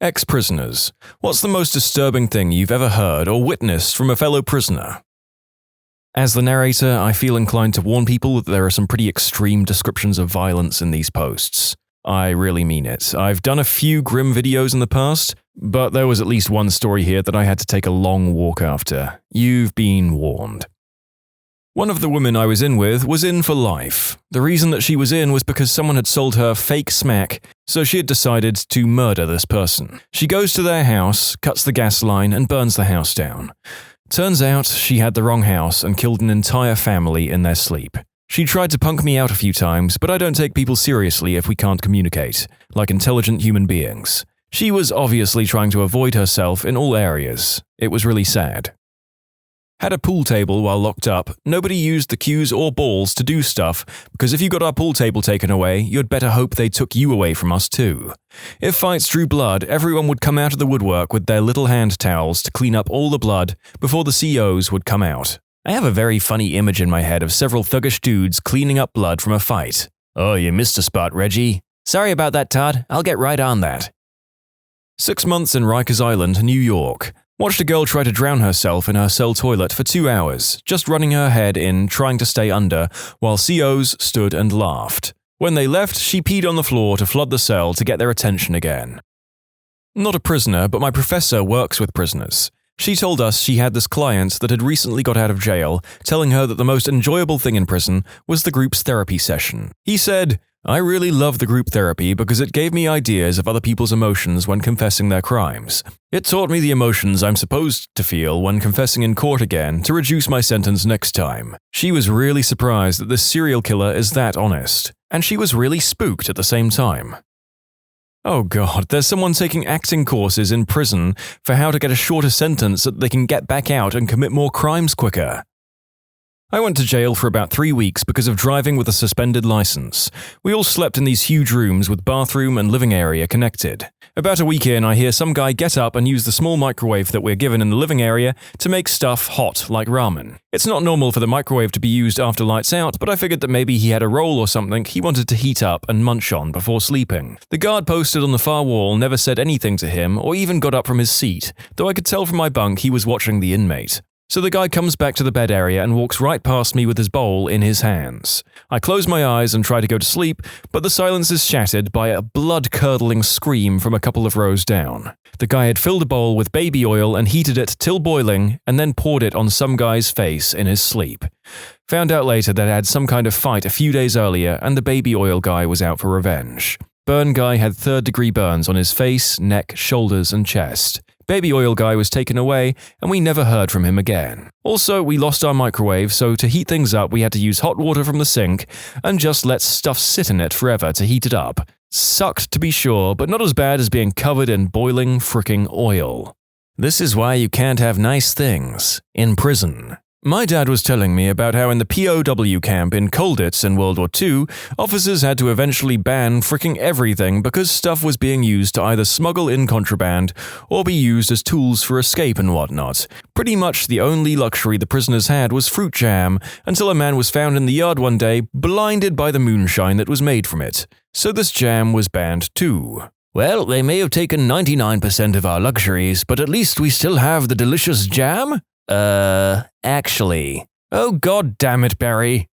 Ex-prisoners. What's the most disturbing thing you've ever heard or witnessed from a fellow prisoner? As the narrator, I feel inclined to warn people that there are some pretty extreme descriptions of violence in these posts. I really mean it. I've done a few grim videos in the past, but there was at least one story here that I had to take a long walk after. You've been warned. One of the women I was in with was in for life. The reason that she was in was because someone had sold her fake smack, so she had decided to murder this person. She goes to their house, cuts the gas line, and burns the house down. Turns out she had the wrong house and killed an entire family in their sleep. She tried to punk me out a few times, but I don't take people seriously if we can't communicate, like intelligent human beings. She was obviously trying to avoid herself in all areas. It was really sad. Had a pool table while locked up. Nobody used the cues or balls to do stuff, because if you got our pool table taken away, you'd better hope they took you away from us too. If fights drew blood, everyone would come out of the woodwork with their little hand towels to clean up all the blood before the COs would come out. I have a very funny image in my head of several thuggish dudes cleaning up blood from a fight. Oh, you missed a spot, Reggie. Sorry about that, Todd. I'll get right on that. 6 months in Rikers Island, New York. Watched a girl try to drown herself in her cell toilet for 2 hours, just running her head in, trying to stay under, while COs stood and laughed. When they left, she peed on the floor to flood the cell to get their attention again. Not a prisoner, but my professor works with prisoners. She told us she had this client that had recently got out of jail, telling her that the most enjoyable thing in prison was the group's therapy session. He said, "I really love the group therapy because it gave me ideas of other people's emotions when confessing their crimes. It taught me the emotions I'm supposed to feel when confessing in court again to reduce my sentence next time." She was really surprised that this serial killer is that honest, and she was really spooked at the same time. Oh god, there's someone taking acting courses in prison for how to get a shorter sentence so that they can get back out and commit more crimes quicker. I went to jail for about 3 weeks because of driving with a suspended license. We all slept in these huge rooms with bathroom and living area connected. About a week in, I hear some guy get up and use the small microwave that we're given in the living area to make stuff hot like ramen. It's not normal for the microwave to be used after lights out, but I figured that maybe he had a roll or something he wanted to heat up and munch on before sleeping. The guard posted on the far wall never said anything to him or even got up from his seat, though I could tell from my bunk he was watching the inmate. So the guy comes back to the bed area and walks right past me with his bowl in his hands. I close my eyes and try to go to sleep, but the silence is shattered by a blood-curdling scream from a couple of rows down. The guy had filled a bowl with baby oil and heated it till boiling, and then poured it on some guy's face in his sleep. Found out later that it had some kind of fight a few days earlier, and the baby oil guy was out for revenge. Burn guy had third-degree burns on his face, neck, shoulders, and chest. Baby oil guy was taken away, and we never heard from him again. Also, we lost our microwave, so to heat things up we had to use hot water from the sink and just let stuff sit in it forever to heat it up. Sucked to be sure, but not as bad as being covered in boiling fricking oil. This is why you can't have nice things in prison. My dad was telling me about how in the POW camp in Colditz in World War II, officers had to eventually ban fricking everything because stuff was being used to either smuggle in contraband or be used as tools for escape and whatnot. Pretty much the only luxury the prisoners had was fruit jam, until a man was found in the yard one day, blinded by the moonshine that was made from it. So this jam was banned too. Well, they may have taken 99% of our luxuries, but at least we still have the delicious jam? Actually. Oh god damn it, Barry.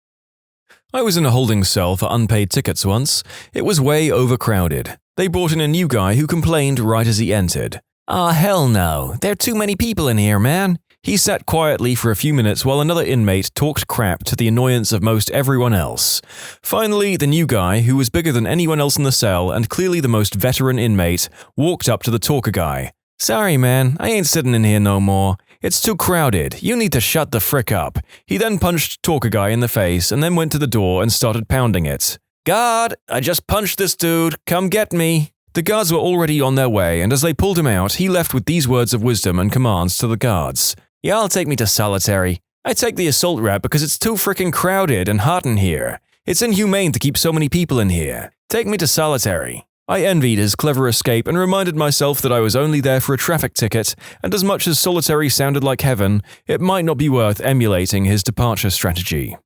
I was in a holding cell for unpaid tickets once. It was way overcrowded. They brought in a new guy who complained right as he entered. Hell no. There are too many people in here, man. He sat quietly for a few minutes while another inmate talked crap to the annoyance of most everyone else. Finally, the new guy, who was bigger than anyone else in the cell and clearly the most veteran inmate, walked up to the talker guy. Sorry, man. I ain't sitting in here no more. It's too crowded. You need to shut the frick up. He then punched Talker Guy in the face and then went to the door and started pounding it. Guard, I just punched this dude. Come get me. The guards were already on their way, and as they pulled him out, he left with these words of wisdom and commands to the guards. Y'all take me to solitary. I take the assault rap because it's too fricking crowded and hot in here. It's inhumane to keep so many people in here. Take me to solitary. I envied his clever escape and reminded myself that I was only there for a traffic ticket, and as much as solitary sounded like heaven, it might not be worth emulating his departure strategy.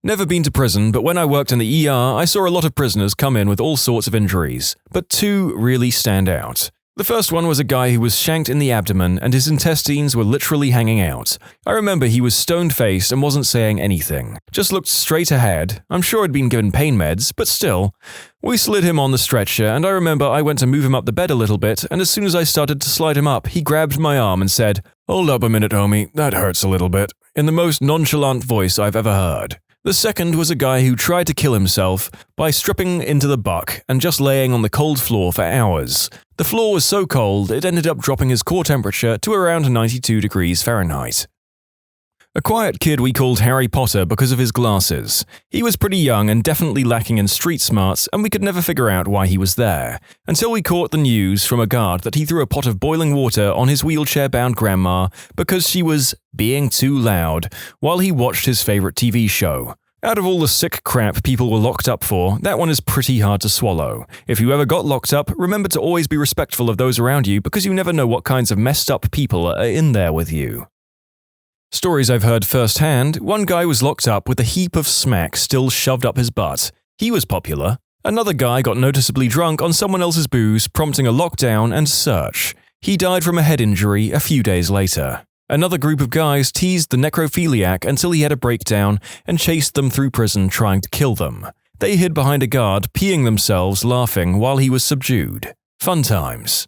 Never been to prison, but when I worked in the ER, I saw a lot of prisoners come in with all sorts of injuries, but two really stand out. The first one was a guy who was shanked in the abdomen and his intestines were literally hanging out. I remember he was stone-faced and wasn't saying anything. Just looked straight ahead. I'm sure he'd been given pain meds, but still. We slid him on the stretcher and I remember I went to move him up the bed a little bit and as soon as I started to slide him up, he grabbed my arm and said, "Hold up a minute, homie, that hurts a little bit," in the most nonchalant voice I've ever heard. The second was a guy who tried to kill himself by stripping into the buck and just laying on the cold floor for hours. The floor was so cold it ended up dropping his core temperature to around 92 degrees Fahrenheit. A quiet kid we called Harry Potter because of his glasses. He was pretty young and definitely lacking in street smarts, and we could never figure out why he was there, until we caught the news from a guard that he threw a pot of boiling water on his wheelchair-bound grandma because she was being too loud while he watched his favorite TV show. Out of all the sick crap people were locked up for, that one is pretty hard to swallow. If you ever got locked up, remember to always be respectful of those around you because you never know what kinds of messed up people are in there with you. Stories I've heard firsthand, one guy was locked up with a heap of smack still shoved up his butt. He was popular. Another guy got noticeably drunk on someone else's booze, prompting a lockdown and search. He died from a head injury a few days later. Another group of guys teased the necrophiliac until he had a breakdown and chased them through prison trying to kill them. They hid behind a guard, peeing themselves, laughing while he was subdued. Fun times.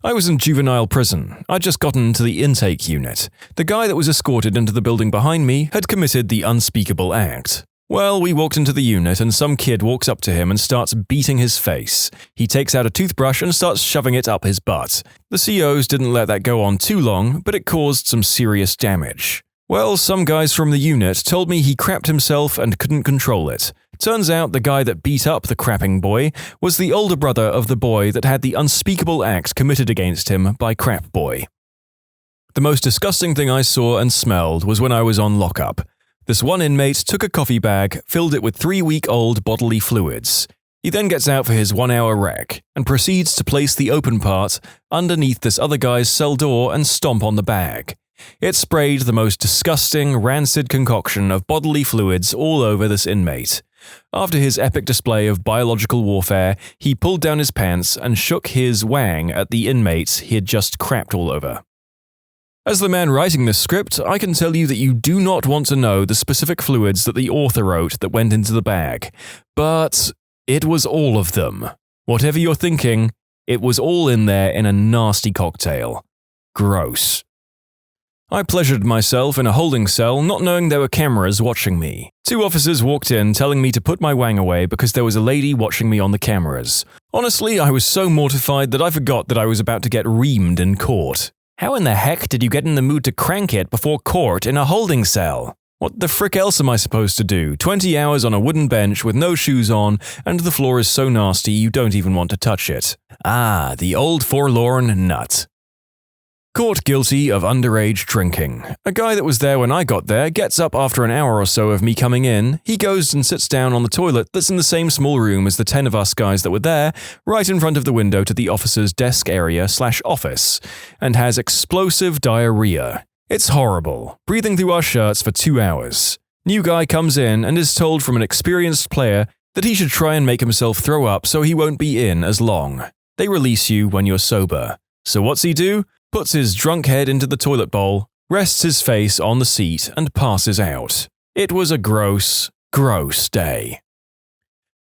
I was in juvenile prison. I'd just gotten into the intake unit. The guy that was escorted into the building behind me had committed the unspeakable act. Well, we walked into the unit and some kid walks up to him and starts beating his face. He takes out a toothbrush and starts shoving it up his butt. The COs didn't let that go on too long, but it caused some serious damage. Well, some guys from the unit told me he crapped himself and couldn't control it. Turns out the guy that beat up the crapping boy was the older brother of the boy that had the unspeakable act committed against him by Crap Boy. The most disgusting thing I saw and smelled was when I was on lockup. This one inmate took a coffee bag, filled it with 3-week-old bodily fluids. He then gets out for his 1-hour rec and proceeds to place the open part underneath this other guy's cell door and stomp on the bag. It sprayed the most disgusting, rancid concoction of bodily fluids all over this inmate. After his epic display of biological warfare, he pulled down his pants and shook his wang at the inmates he had just crapped all over. As the man writing this script, I can tell you that you do not want to know the specific fluids that the author wrote that went into the bag. But it was all of them. Whatever you're thinking, it was all in there in a nasty cocktail. Gross. I pleasured myself in a holding cell, not knowing there were cameras watching me. 2 officers walked in telling me to put my wang away because there was a lady watching me on the cameras. Honestly, I was so mortified that I forgot that I was about to get reamed in court. How in the heck did you get in the mood to crank it before court in a holding cell? What the frick else am I supposed to do? 20 hours on a wooden bench with no shoes on, and the floor is so nasty you don't even want to touch it. Ah, the old forlorn nut. Caught guilty of underage drinking. A guy that was there when I got there gets up after an hour or so of me coming in. He goes and sits down on the toilet that's in the same small room as the 10 of us guys that were there, right in front of the window to the officer's desk area/office, and has explosive diarrhea. It's horrible, breathing through our shirts for 2 hours. New guy comes in and is told from an experienced player that he should try and make himself throw up so he won't be in as long. They release you when you're sober. So what's he do? Puts his drunk head into the toilet bowl, rests his face on the seat, and passes out. It was a gross, gross day.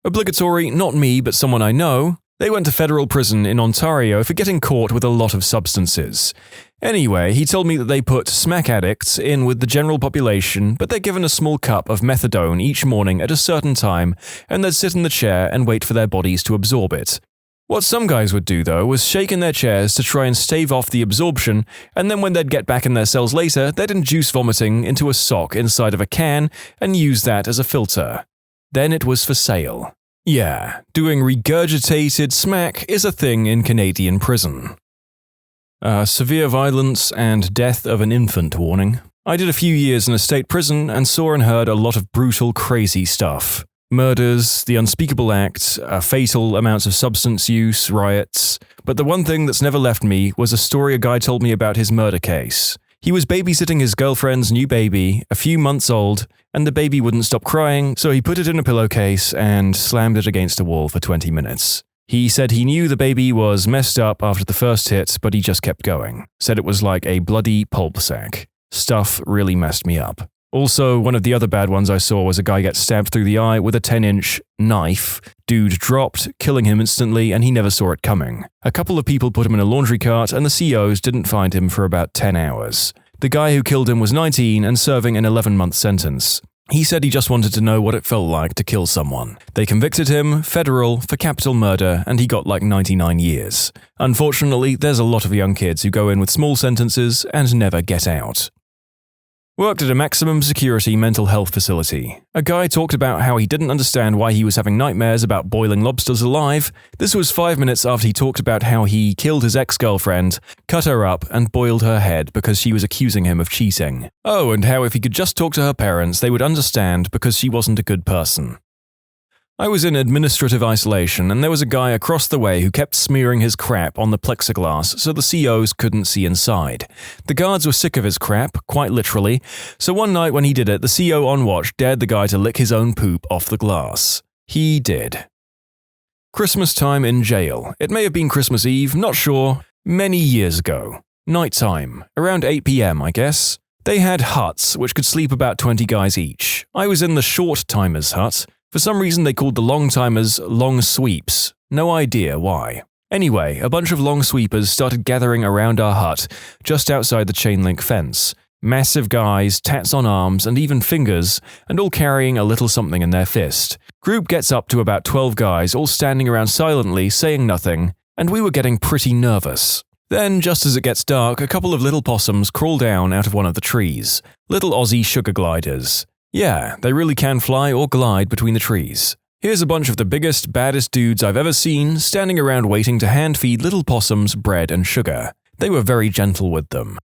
Obligatory, not me, but someone I know. They went to federal prison in Ontario for getting caught with a lot of substances. Anyway, he told me that they put smack addicts in with the general population, but they're given a small cup of methadone each morning at a certain time, and they'd sit in the chair and wait for their bodies to absorb it. What some guys would do, though, was shake in their chairs to try and stave off the absorption, and then when they'd get back in their cells later, they'd induce vomiting into a sock inside of a can and use that as a filter. Then it was for sale. Yeah, doing regurgitated smack is a thing in Canadian prison. Severe violence and death of an infant warning. I did a few years in a state prison and saw and heard a lot of brutal, crazy stuff. Murders, the unspeakable acts, fatal amounts of substance use, riots. But the one thing that's never left me was a story a guy told me about his murder case. He was babysitting his girlfriend's new baby, a few months old, and the baby wouldn't stop crying, so he put it in a pillowcase and slammed it against a wall for 20 minutes. He said he knew the baby was messed up after the first hit, but he just kept going. Said it was like a bloody pulp sack. Stuff really messed me up. Also, one of the other bad ones I saw was a guy get stabbed through the eye with a 10-inch knife. Dude dropped, killing him instantly, and he never saw it coming. A couple of people put him in a laundry cart, and the COs didn't find him for about 10 hours. The guy who killed him was 19 and serving an 11-month sentence. He said he just wanted to know what it felt like to kill someone. They convicted him, federal, for capital murder, and he got like 99 years. Unfortunately, there's a lot of young kids who go in with small sentences and never get out. Worked at a maximum security mental health facility. A guy talked about how he didn't understand why he was having nightmares about boiling lobsters alive. This was 5 minutes after he talked about how he killed his ex-girlfriend, cut her up, and boiled her head because she was accusing him of cheating. Oh, and how if he could just talk to her parents, they would understand because she wasn't a good person. I was in administrative isolation, and there was a guy across the way who kept smearing his crap on the plexiglass so the COs couldn't see inside. The guards were sick of his crap, quite literally, so one night when he did it, the CO on watch dared the guy to lick his own poop off the glass. He did. Christmas time in jail. It may have been Christmas Eve, not sure. Many years ago. Nighttime. Around 8 p.m, I guess. They had huts, which could sleep about 20 guys each. I was in the short-timers hut. For some reason they called the long-timers long sweeps. No idea why. Anyway, a bunch of long sweepers started gathering around our hut, just outside the chain-link fence. Massive guys, tats on arms, and even fingers, and all carrying a little something in their fist. Group gets up to about 12 guys, all standing around silently, saying nothing, and we were getting pretty nervous. Then, just as it gets dark, a couple of little possums crawl down out of one of the trees. Little Aussie sugar gliders. Yeah, they really can fly or glide between the trees. Here's a bunch of the biggest, baddest dudes I've ever seen standing around waiting to hand-feed little possums bread and sugar. They were very gentle with them.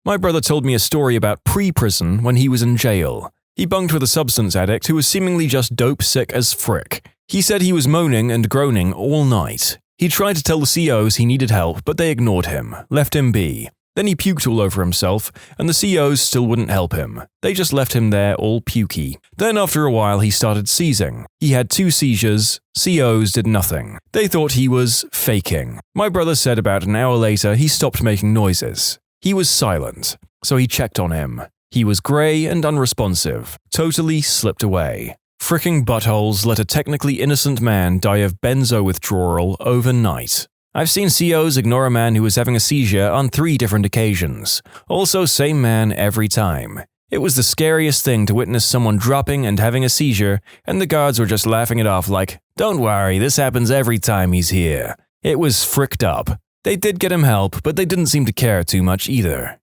My brother told me a story about pre-prison when he was in jail. He bunked with a substance addict who was seemingly just dope-sick as frick. He said he was moaning and groaning all night. He tried to tell the COs he needed help, but they ignored him, left him be. Then he puked all over himself, and the COs still wouldn't help him. They just left him there all pukey. Then after a while he started seizing. He had 2 seizures. COs did nothing. They thought he was faking. My brother said about an hour later he stopped making noises. He was silent, so he checked on him. He was grey and unresponsive. Totally slipped away. Fricking buttholes let a technically innocent man die of benzo withdrawal overnight. I've seen COs ignore a man who was having a seizure on 3 different occasions. Also, same man every time. It was the scariest thing to witness someone dropping and having a seizure, and the guards were just laughing it off like, "Don't worry, this happens every time he's here." It was fricked up. They did get him help, but they didn't seem to care too much either.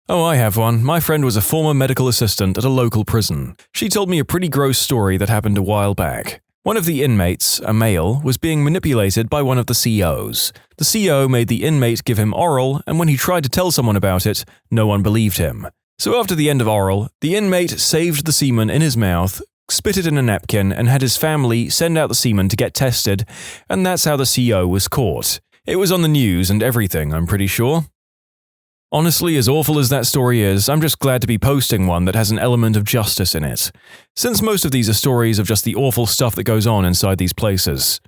Oh, I have one. My friend was a former medical assistant at a local prison. She told me a pretty gross story that happened a while back. One of the inmates, a male, was being manipulated by one of the COs. The CO made the inmate give him oral, and when he tried to tell someone about it, no one believed him. So after the end of oral, the inmate saved the semen in his mouth, spit it in a napkin, and had his family send out the semen to get tested, and that's how the CO was caught. It was on the news and everything, I'm pretty sure. Honestly, as awful as that story is, I'm just glad to be posting one that has an element of justice in it, since most of these are stories of just the awful stuff that goes on inside these places.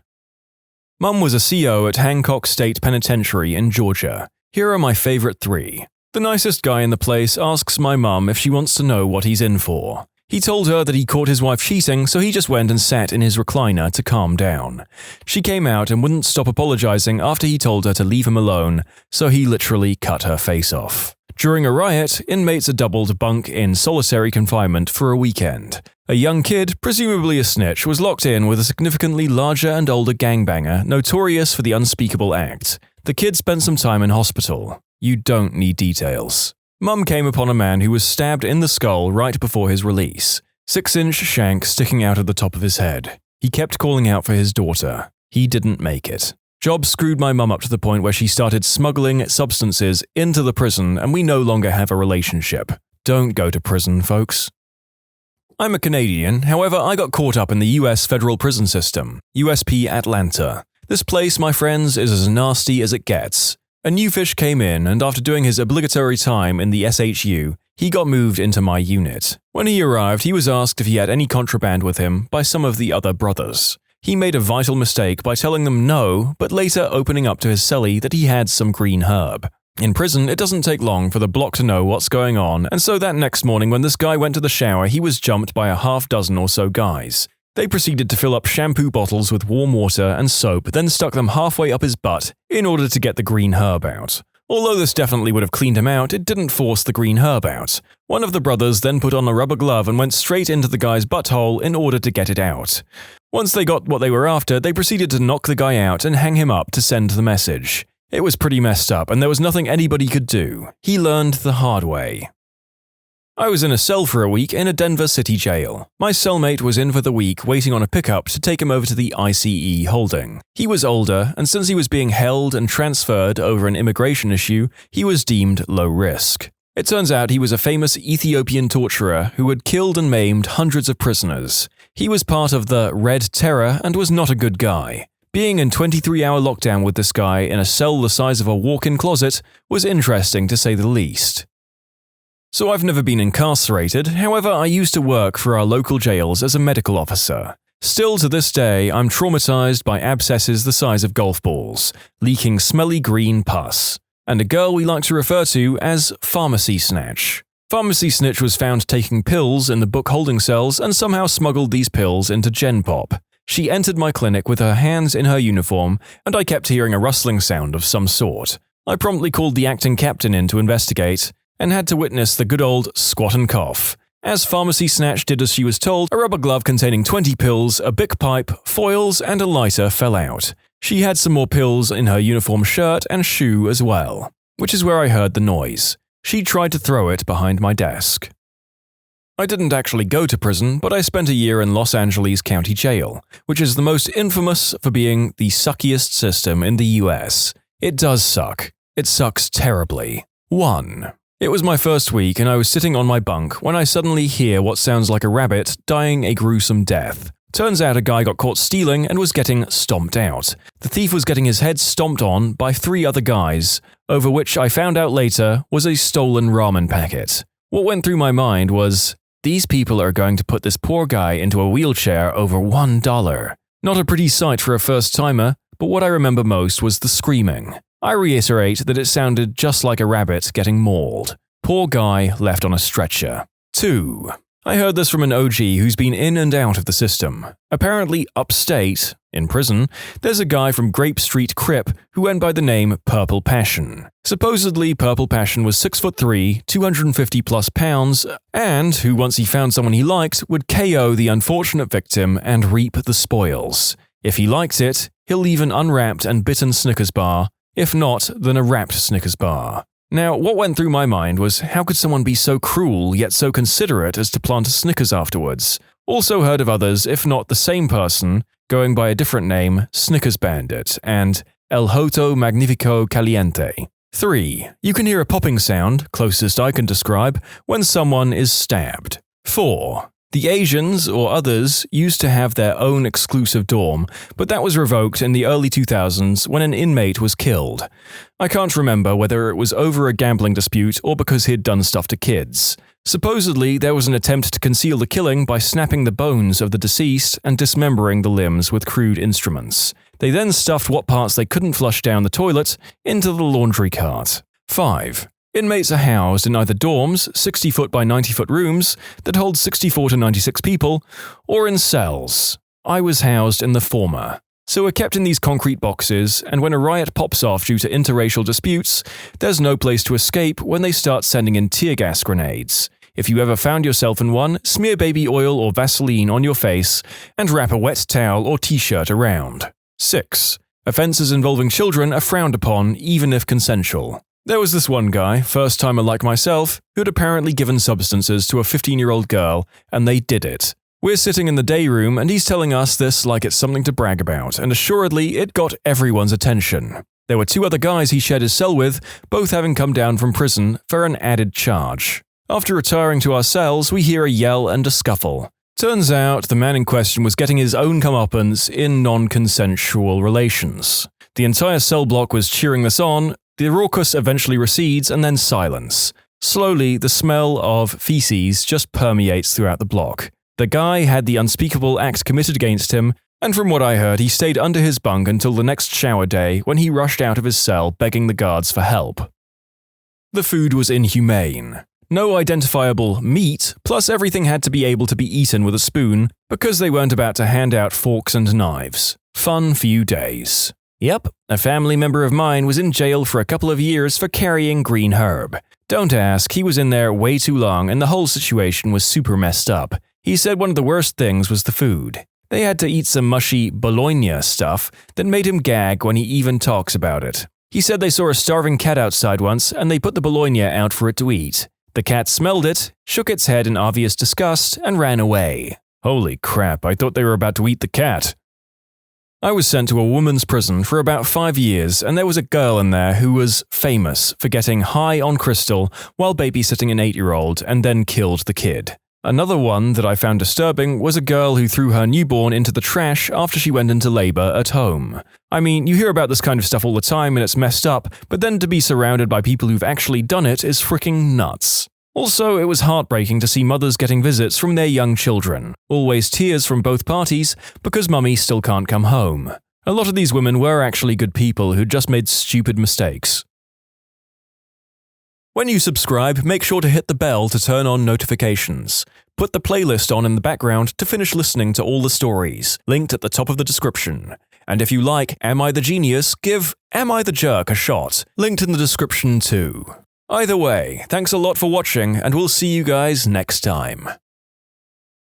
Mum was a CO at Hancock State Penitentiary in Georgia. Here are my favorite 3. The nicest guy in the place asks my mum if she wants to know what he's in for. He told her that he caught his wife cheating, so he just went and sat in his recliner to calm down. She came out and wouldn't stop apologizing after he told her to leave him alone, so he literally cut her face off. During a riot, inmates are doubled to bunk in solitary confinement for a weekend. A young kid, presumably a snitch, was locked in with a significantly larger and older gangbanger notorious for the unspeakable act. The kid spent some time in hospital. You don't need details. Mum came upon a man who was stabbed in the skull right before his release. 6-inch shank sticking out of the top of his head. He kept calling out for his daughter. He didn't make it. Job screwed my mum up to the point where she started smuggling substances into the prison, and we no longer have a relationship. Don't go to prison, folks. I'm a Canadian, however I got caught up in the US federal prison system, USP Atlanta. This place, my friends, is as nasty as it gets. A new fish came in, and after doing his obligatory time in the SHU, he got moved into my unit. When he arrived, he was asked if he had any contraband with him by some of the other brothers. He made a vital mistake by telling them no, but later opening up to his cellie that he had some green herb. In prison, it doesn't take long for the block to know what's going on, and so that next morning when this guy went to the shower, he was jumped by a half dozen or so guys. They proceeded to fill up shampoo bottles with warm water and soap, then stuck them halfway up his butt in order to get the green herb out. Although this definitely would have cleaned him out, it didn't force the green herb out. One of the brothers then put on a rubber glove and went straight into the guy's butthole in order to get it out. Once they got what they were after, they proceeded to knock the guy out and hang him up to send the message. It was pretty messed up, and there was nothing anybody could do. He learned the hard way. I was in a cell for a week in a Denver city jail. My cellmate was in for the week waiting on a pickup to take him over to the ICE holding. He was older, and since he was being held and transferred over an immigration issue, he was deemed low risk. It turns out he was a famous Ethiopian torturer who had killed and maimed hundreds of prisoners. He was part of the Red Terror and was not a good guy. Being in 23-hour lockdown with this guy in a cell the size of a walk-in closet was interesting to say the least. So I've never been incarcerated, however I used to work for our local jails as a medical officer. Still to this day, I'm traumatized by abscesses the size of golf balls, leaking smelly green pus, and a girl we like to refer to as Pharmacy Snatch. Pharmacy Snitch was found taking pills in the book holding cells and somehow smuggled these pills into Gen Pop. She entered my clinic with her hands in her uniform, and I kept hearing a rustling sound of some sort. I promptly called the acting captain in to investigate, and had to witness the good old squat and cough. As Pharmacy Snatch did as she was told, a rubber glove containing 20 pills, a Bic pipe, foils, and a lighter fell out. She had some more pills in her uniform shirt and shoe as well, which is where I heard the noise. She tried to throw it behind my desk. I didn't actually go to prison, but I spent a year in Los Angeles County Jail, which is the most infamous for being the suckiest system in the US. It does suck. It sucks terribly. 1. It was my first week and I was sitting on my bunk when I suddenly hear what sounds like a rabbit dying a gruesome death. Turns out a guy got caught stealing and was getting stomped out. The thief was getting his head stomped on by 3 other guys, over which I found out later was a stolen ramen packet. What went through my mind was, these people are going to put this poor guy into a wheelchair over $1. Not a pretty sight for a first-timer, but what I remember most was the screaming. I reiterate that it sounded just like a rabbit getting mauled. Poor guy left on a stretcher. 2. I heard this from an OG who's been in and out of the system. Apparently upstate, in prison, there's a guy from Grape Street Crip who went by the name Purple Passion. Supposedly, Purple Passion was 6'3", 250 plus pounds, and who once he found someone he liked, would KO the unfortunate victim and reap the spoils. If he liked it, he'll leave an unwrapped and bitten Snickers bar. If not, then a wrapped Snickers bar. Now, what went through my mind was, how could someone be so cruel yet so considerate as to plant a Snickers afterwards? Also heard of others, if not the same person, going by a different name, Snickers Bandit, and El Hoto Magnifico Caliente. 3. You can hear a popping sound, closest I can describe, when someone is stabbed. 4. The Asians, or others, used to have their own exclusive dorm, but that was revoked in the early 2000s when an inmate was killed. I can't remember whether it was over a gambling dispute or because he'd done stuff to kids. Supposedly, there was an attempt to conceal the killing by snapping the bones of the deceased and dismembering the limbs with crude instruments. They then stuffed what parts they couldn't flush down the toilet into the laundry cart. 5. Inmates are housed in either dorms, 60-foot by 90-foot rooms that hold 64 to 96 people, or in cells. I was housed in the former. So we're kept in these concrete boxes, and when a riot pops off due to interracial disputes, there's no place to escape when they start sending in tear gas grenades. If you ever found yourself in one, smear baby oil or Vaseline on your face and wrap a wet towel or t-shirt around. 6. Offenses involving children are frowned upon, even if consensual. There was this one guy, first-timer like myself, who'd apparently given substances to a 15-year-old girl, and they did it. We're sitting in the day room, and he's telling us this like it's something to brag about, and assuredly it got everyone's attention. There were 2 other guys he shared his cell with, both having come down from prison for an added charge. After retiring to our cells, we hear a yell and a scuffle. Turns out the man in question was getting his own comeuppance in non-consensual relations. The entire cell block was cheering this on. The raucous eventually recedes and then silence. Slowly, the smell of feces just permeates throughout the block. The guy had the unspeakable act committed against him, And from what I heard, he stayed under his bunk until the next shower day when he rushed out of his cell begging the guards for help. The food was inhumane. No identifiable meat, plus everything had to be able to be eaten with a spoon because they weren't about to hand out forks and knives. Fun few days. Yep, a family member of mine was in jail for a couple of years for carrying green herb. Don't ask, he was in there way too long and the whole situation was super messed up. He said one of the worst things was the food. They had to eat some mushy bologna stuff that made him gag when he even talks about it. He said they saw a starving cat outside once and they put the bologna out for it to eat. The cat smelled it, shook its head in obvious disgust, and ran away. Holy crap, I thought they were about to eat the cat. I was sent to a woman's prison for about 5 years, and there was a girl in there who was famous for getting high on crystal while babysitting an 8-year-old and then killed the kid. Another one that I found disturbing was a girl who threw her newborn into the trash after she went into labor at home. I mean, you hear about this kind of stuff all the time and it's messed up, but then to be surrounded by people who've actually done it is freaking nuts. Also, it was heartbreaking to see mothers getting visits from their young children. Always tears from both parties because mummy still can't come home. A lot of these women were actually good people who'd just made stupid mistakes. When you subscribe, make sure to hit the bell to turn on notifications. Put the playlist on in the background to finish listening to all the stories, linked at the top of the description. And if you like Am I the Genius, give Am I the Jerk a shot, linked in the description too. Either way, thanks a lot for watching, and we'll see you guys next time.